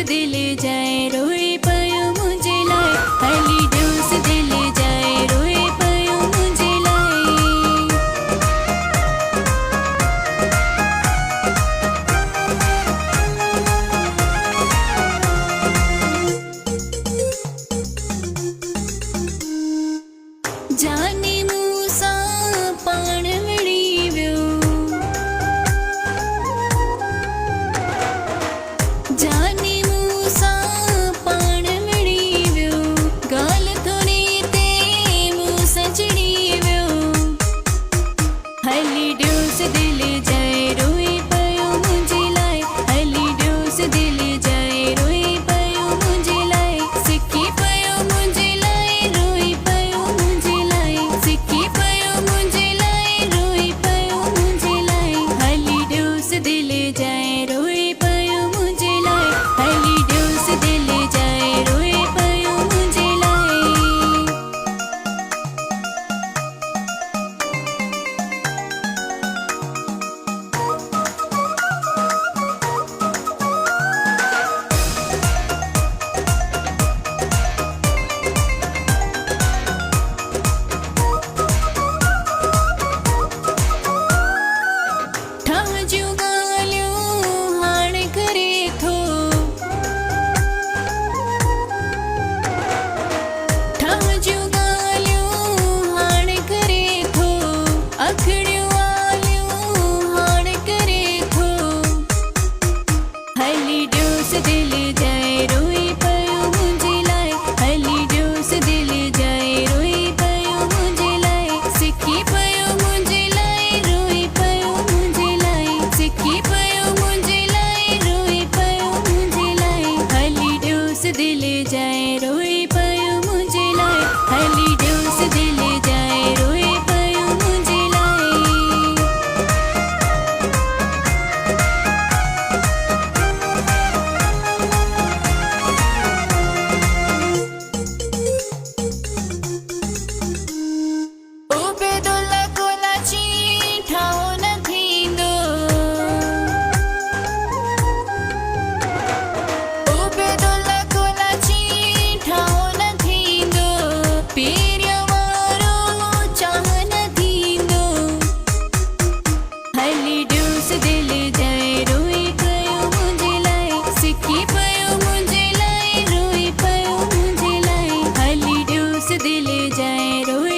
दिल जाए रोए पयो मुझे लाए हली ड्यूस दिल जाए रोए पयो मुझे लाए जाने मूसा पाण विड़ी वियो जाने मूसा पाण विड़ी वियो गाल थोड़ी ते मूसा चिड़ी वियो हली ड्यूस दिल जाए रोए पयो मुझे लाए हली ड्यूस दिल जाए रोए पयो मुझे लाए सिक्की पयो मुझे लाए रोए पयो मुझे लाए सिक्की पयो मुझे लाए रोए पयो मुझे लाए हली ड्यूस दिल जाए रोए पयो मुझे लाए हली ड्यूस दिल जाए रोए पयो मुझे लाए ठाजू गालियूं हाणे करे थो ठाजू गालियूं हाणे करे थो अखड़ियूं वालियूं हाणे करे थो हली ड्यूस दिल जाए रोए पयो मुझे लाए हली ड्यूस दिल जाए रोए पयो मुझे लाए सिक्की पयो मुझे लाए रोए पयो मुझे लाए सिक्की पयो मुझे लाए रोए पयो मुझे लाए हली ड्यूस दिल जाए रोए पयो मुझे लाए हली ड्यूस दिल जाए रोए पयो मुझे लाए उबेदुल्ला कोलाची ठाहो न थींदो उबेदुल्ला कोलाची ठाहो न थींदो पीरियो वारो चाह न थींदो हली ड्यूस दिल जाए रोए पयो मुझे लाए सिक्की पयो मुझे लाए रोए पयो मुझे लाए हली ड्यूस दिल जाए रोए